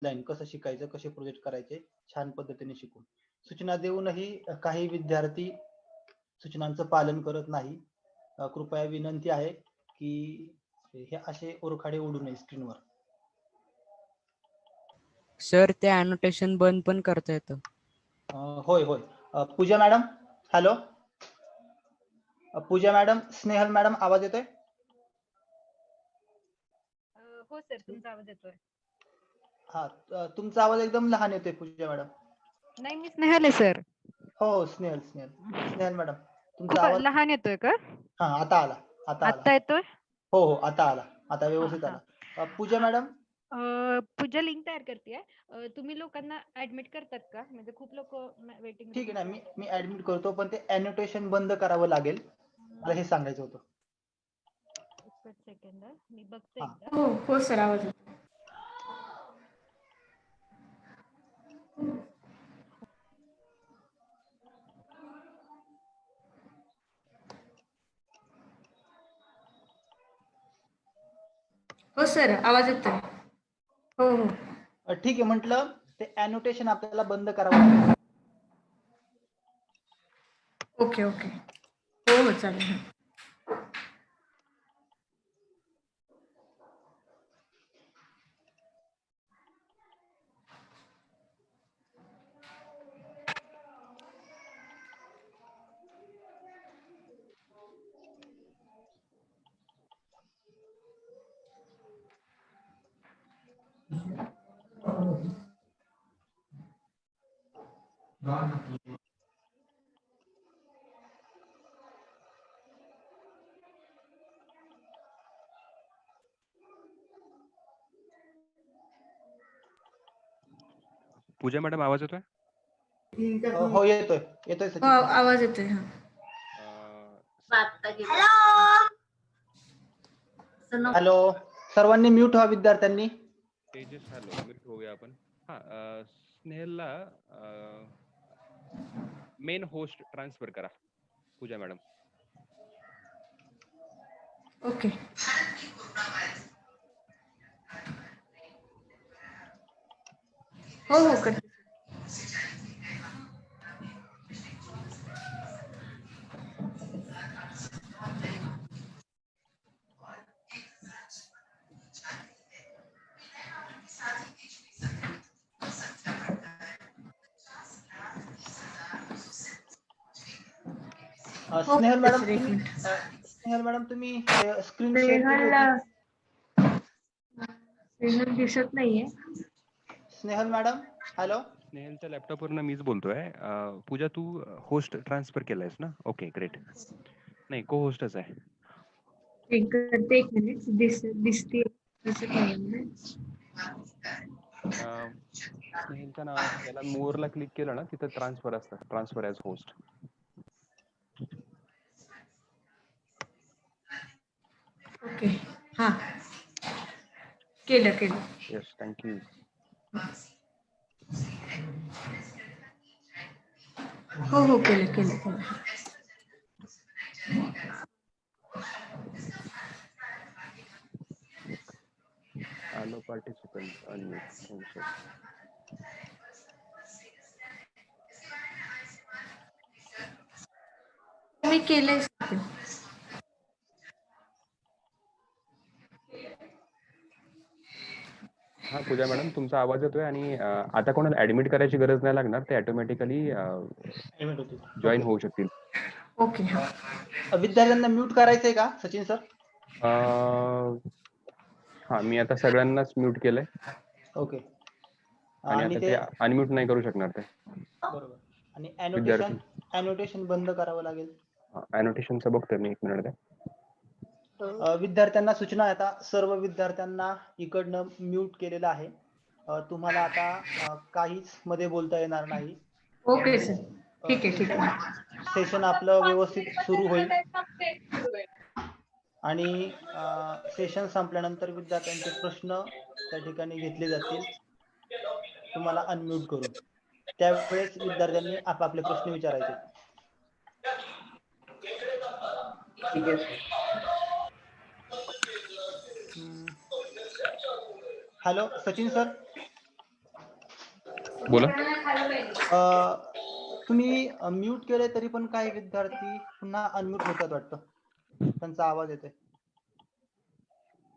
Online कसं शिकायचं, कसे प्रोजेक्ट करायचे छान पद्धतीने शिकून. सूचना देऊनही काही विद्यार्थी सूचनांचं पालन करत नाही. कृपया विनंती आहे की हे असे ओरखाडे उडू नये स्क्रीनवर. सर ते अनोटेशन बंद पण करता येतं. होय होय. पूजा मॅडम, हॅलो पूजा मॅडम, स्नेहल मॅडम, आवाज येतोय? हो सर, तुमचा आवाज येतोय. हा, तुमचा आवाज एकदम लहान येतोय पूजा मॅडम. नाही, मी स्नेहल आहे सर. हो स्नेहल स्नेहल स्नेहल मॅडम, तुमचा खूप आवाज लहान येतोय का? हा आता आला, आता आला. आता येतोय? हो हो आता आला, आता व्यवस्थित हा, आला. पूजा मॅडम, पूजा लिंक तयार करते. तुम्ही लोकांना ऍडमिट करतात का? म्हणजे खूप लोक वेटिंग ठीक रूम आहे ना, मी ऍडमिट करतो, पण ते अॅनोटेशन बंद करावं लागेल, मला हे सांगायचं होतं. एकच सेकंद, मी बघते हा. एकदा. हो हो सर, आवाज येतो. हो सर, आवाज येतोय. हो हो. ठीक आहे, म्हटलं ते अॅनोटेशन आपल्याला बंद करावं लागेल. Okay okay. हो हो चालेल. पूजा मॅडम, आवाज येतोय? हो येतोय येतोय हो, सचिन सर. आवाज येतोय. हा. हॅलो, सर्वांनी म्यूट व्हा विद्यार्थ्यांनी. तेजस, हॅलो, म्यूट होऊया आपण. हा, स्नेहलला मेन होस्ट ट्रान्सफर करा पूजा मॅडम. ओके. हो हो कर. स्नेहल मॅडम सर, एक तुम्ही मिनिट. स्नेहल मॅडम तुम्ही स्क्रीन शेअर केली स्नेहल होती. स्नेहल दिसत नाहीये. Snehal madam, hello. स्नेहलच्या लॅपटॉपवरनं मीच बोलतोय. पूजा, तू होस्ट ट्रान्सफर केलायस ना? Okay, great. नाही, को होस्टच आहे. एक मिनिट, दिसते दिसत नाहीये. स्नेहलच्या नावात याला मोरला क्लिक केलं ना, तिथं ट्रान्सफर असतं, ट्रान्सफर ॲज होस्ट. ओके. हा, केलं. Yes, thank you. हो हो, केलं. Allow participant unmute. Thanks, sir. मी केलंय. हा, पूजा मॅडम, तुमचा आवाज येतोय आणि आता कोणाला ऍडमिट करायची गरज नाही लागणार, ते ऑटोमॅटिकली जॉईन होऊ शकतील. ओके. विद्यार्थ्यांना म्यूट करायचंय का सचिन सर? हा, मी आता सगळ्यांनाच म्यूट केलंय. ओके. आणि आता ते अनम्यूट नाही करू शकणार ते. बरोबर. आणि विद्यार्थी अॅनोटेशन बंद करावं लागेल. अॅनोटेशनचं बघतोय मी, 1 मिनिट. विद्यार्थ्यांना सूचना आहे, आता सर्व विद्यार्थ्यांना इकडनं म्यूट केलेलं आहे. तुम्हाला आता काहीच मध्ये बोलता येणार नाही. ओके सर, ठीक आहे. सेशन आपलं व्यवस्थित सुरू होईल आणि सेशन संपल्यानंतर विद्यार्थ्यांचे प्रश्न त्या ठिकाणी घेतले जातील तुम्हाला अनम्यूट करून. त्यावेळेस विद्यार्थ्यांनी आपापले प्रश्न विचारायचे. ठीक आहे. Hello Sachin sir. बोला. तुम्ही म्यूट केले तरी पण काही विद्यार्थी पुन्हा अनम्यूट होतात वाटतं, त्यांचा आवाज येतोय.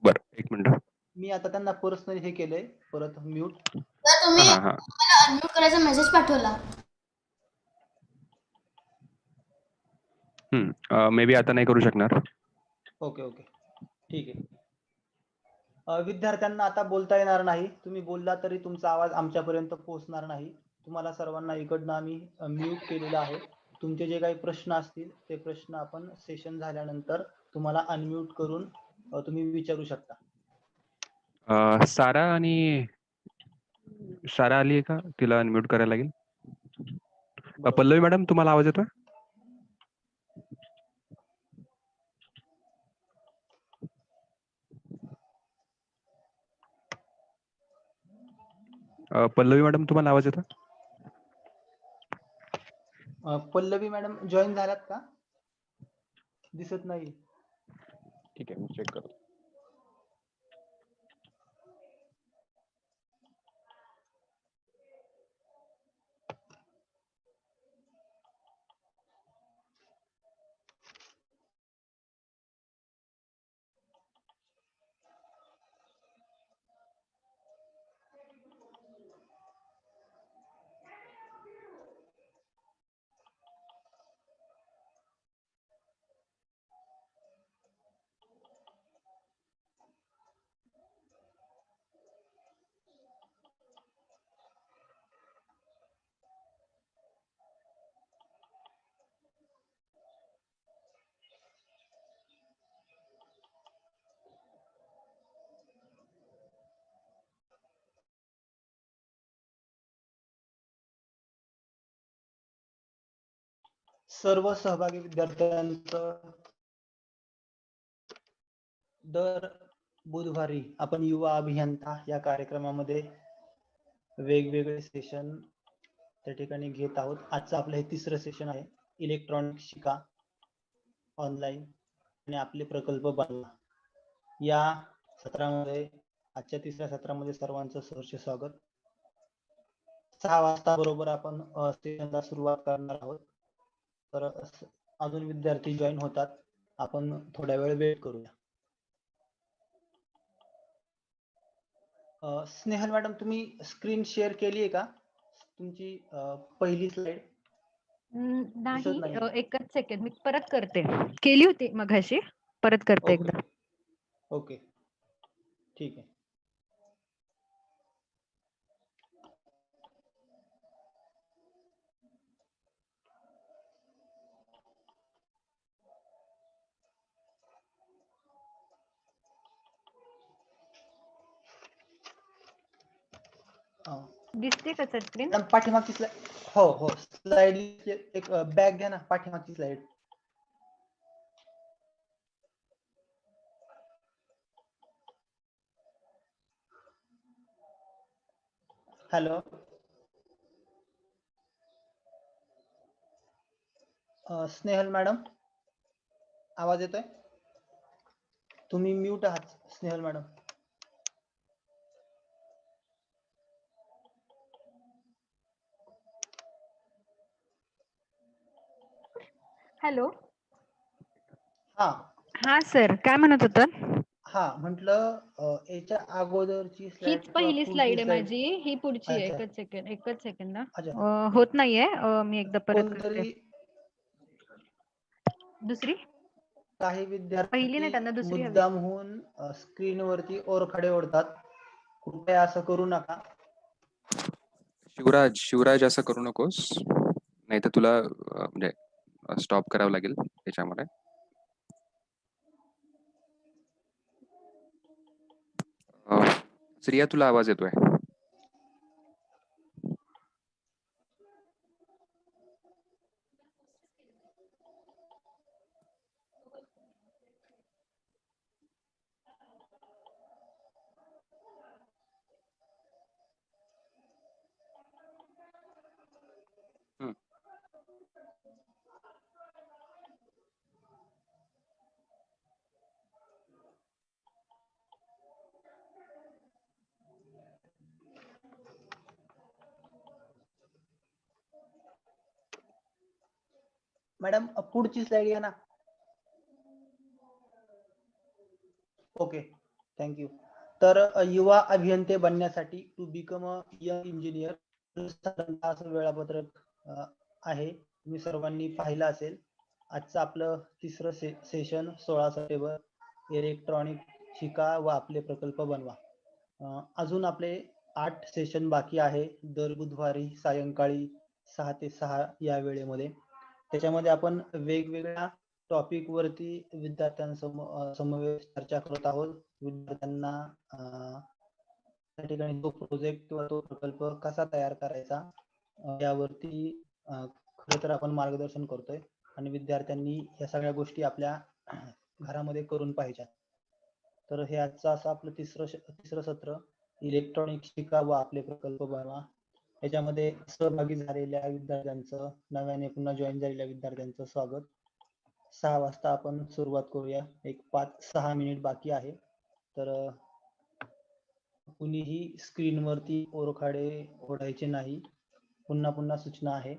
बरं, एक मिनिट. मी आता त्यांना पर्सनली हे केलंय परत म्यूट. तर तुम्ही हा हा मला अनम्यूट करायचा मेसेज पाठवला. मे बी आता नाही करू शकणार. ओके ओके ठीक आहे. विद्यार्थ्यांना आता बोलता येणार नाही. तुम्ही बोलला तरी तुमचा आवाज आमच्यापर्यंत पोहोचणार नाही. तुम्हाला सर्वांना इकडनं आम्ही म्यूट केलेलं आहे. तुमचे जे काही प्रश्न असतील ते प्रश्न आपण सेशन झाल्यानंतर तुम्हाला अनम्यूट करून तुम्ही विचारू शकता. सारा आली आहे का? तिला अनम्यूट करायला लागेल. बरोबर. पल्लवी मॅडम, तुम्हाला आवाज येतोय? पल्लवी मॅडम, तुम्हाला आवाज येतोय? पल्लवी मॅडम जॉईन झाल्यात का? दिसत नाही. ठीक आहे, मी चेक करतो. सर्व सहभागी विद्यार्थ्यांचं दर बुधवारी आपण युवा अभियंता या कार्यक्रमामध्ये वेगवेगळे सेशन त्या ठिकाणी घेत आहोत. आजचं आपलं हे तिसरं सेशन आहे, इलेक्ट्रॉनिक शिका ऑनलाईन आणि आपले प्रकल्प बनवा. या सत्रामध्ये आजच्या तिसऱ्या सत्रामध्ये सर्वांचं सहर्ष स्वागत. 6 वाजता बरोबर आपण सेशनला सुरुवात करणार आहोत. तर अजून विद्यार्थी जॉईन होतात, आपण थोड्या वेळ वेट करूया. स्नेहल मॅडम, तुम्ही स्क्रीन शेअर केली आहे का? तुमची पहिली स्लाइड नाही, नाही. एकच सेकंड मी परत करते. केली होती मघाशी, परत करते एकदा. ओके ठीक आहे. दिसते का सर स्क्रीन? मॅडम पाठीमागची स्लाइड, हो स्लाइड एक बॅग घ्या ना, पाठीमागची स्लाइड. हॅलो, स्नेहल मॅडम आवाज येतोय? तुम्ही म्यूट आहात स्नेहल मॅडम. हॅलो. हा सर, काय म्हणत होतात? म्हटलं याच्या अगोदरची स्लाइड हीच पहिली स्लाइड आहे माझी, ही पुढची आहे. अच्छा. एकच सेकंड ना. अच्छा. होत नाहीये, मी एकदा परत करते. कोणतरी दुसरी काही पहिली नाही, त्यांना विद्यार्थी दुसरी हवी. मुद्दामहून स्क्रीन वरती ओरखडे ओढतात. कृपया असं करू नका. शिवराज असं करू नकोस, नाही तर तुला म्हणजे स्टॉप करावं लागेल त्याच्यामध्ये. श्रिया, तुला आवाज येतोय? मॅडम पुढची स्लाइड घ्या ना. Okay, thank you. तर युवा अभियंते बनण्यासाठी to become a young engineer असं वेळापत्रक आहे. तुम्ही सर्वांनी पाहिलं असेल. आजचं आपलं तिसरं सेशन 16 सप्टेंबर, इलेक्ट्रॉनिक शिका व आपले प्रकल्प बनवा. अजून आपले 8 सेशन बाकी आहे. दर बुधवारी सायंकाळी 6 ते 6 या वेळेमध्ये. त्याच्यामध्ये आपण वेगवेगळ्या टॉपिक वरती विद्यार्थ्यांसमवेत चर्चा करत आहोत. विद्यार्थ्यांना त्या ठिकाणी तो प्रोजेक्ट किंवा तो प्रकल्प कसा तयार करायचा यावरती खरं तर आपण मार्गदर्शन करतोय आणि विद्यार्थ्यांनी या सगळ्या गोष्टी आपल्या घरामध्ये करून पाहिजेत. तर हे आजचं असं आपलं तिसरं सत्र, इलेक्ट्रॉनिक शिका व आपले प्रकल्प बनवा. याच्यामध्ये सहभागी झालेल्या विद्यार्थ्यांचं, नव्याने पुन्हा जॉईन झालेल्या विद्यार्थ्यांचं स्वागत. 6 वाजता आपण सुरुवात करूया. एक 5-6 मिनिट बाकी आहे. तर कुणीही स्क्रीनवरती ओरखाडे ओढायचे नाही. पुन्हा सूचना आहे.